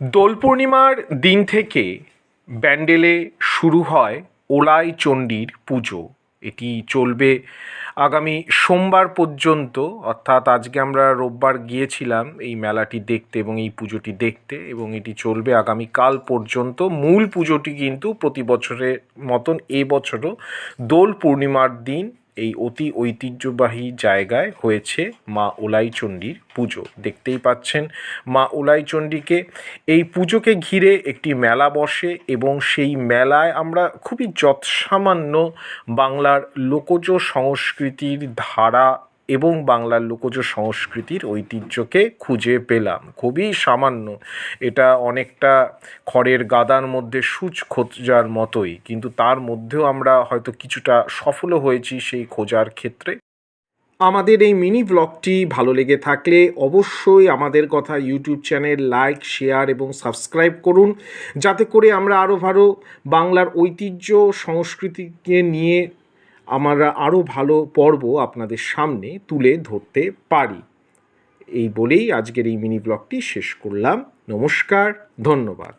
দোল পূর্ণিমার দিন থেকে ব্যান্ডেলে শুরু হয় ওলাই চণ্ডীর পুজো। এটি চলবে আগামী সোমবার পর্যন্ত, অর্থাৎ আজকে আমরা রোববার গিয়েছিলাম এই মেলাটি দেখতে এবং এই পুজোটি দেখতে, এবং এটি চলবে আগামীকাল পর্যন্ত। মূল পুজোটি কিন্তু প্রতি বছরের মতন এবছরও দোল পূর্ণিমার দিন এই অতি ঐতিহ্যবাহী জায়গায় হয়েছে মা ওলাই চণ্ডীর পুজো। দেখতেই পাচ্ছেন মা ওলাই চণ্ডীকে। এই পুজোকে ঘিরে একটি মেলা বসে এবং সেই মেলায় আমরা খুবই যৎসামান্য বাংলার লোকজ সংস্কৃতির ধারা এবং বাংলার লোকজ সংস্কৃতির ঐতিহ্যকে খুঁজে পেলাম। খুবই সামান্য, এটা অনেকটা খড়ের গাদার মধ্যে সূচ খোঁজার মতোই, কিন্তু তার মধ্যেও আমরা হয়তো কিছুটা সফলও হয়েছি সেই খোঁজার ক্ষেত্রে। আমাদের এই মিনি ব্লগটি ভালো লেগে থাকলে অবশ্যই আমাদের কথা ইউটিউব চ্যানেল লাইক, শেয়ার এবং সাবস্ক্রাইব করুন, যাতে করে আমরা আরও বাংলার ঐতিহ্য সংস্কৃতিকে নিয়ে আমরা আরও ভালো পর্ব আপনাদের সামনে তুলে ধরতে পারি। এই বলেই আজকের এই মিনি ব্লগটি শেষ করলাম। নমস্কার, ধন্যবাদ।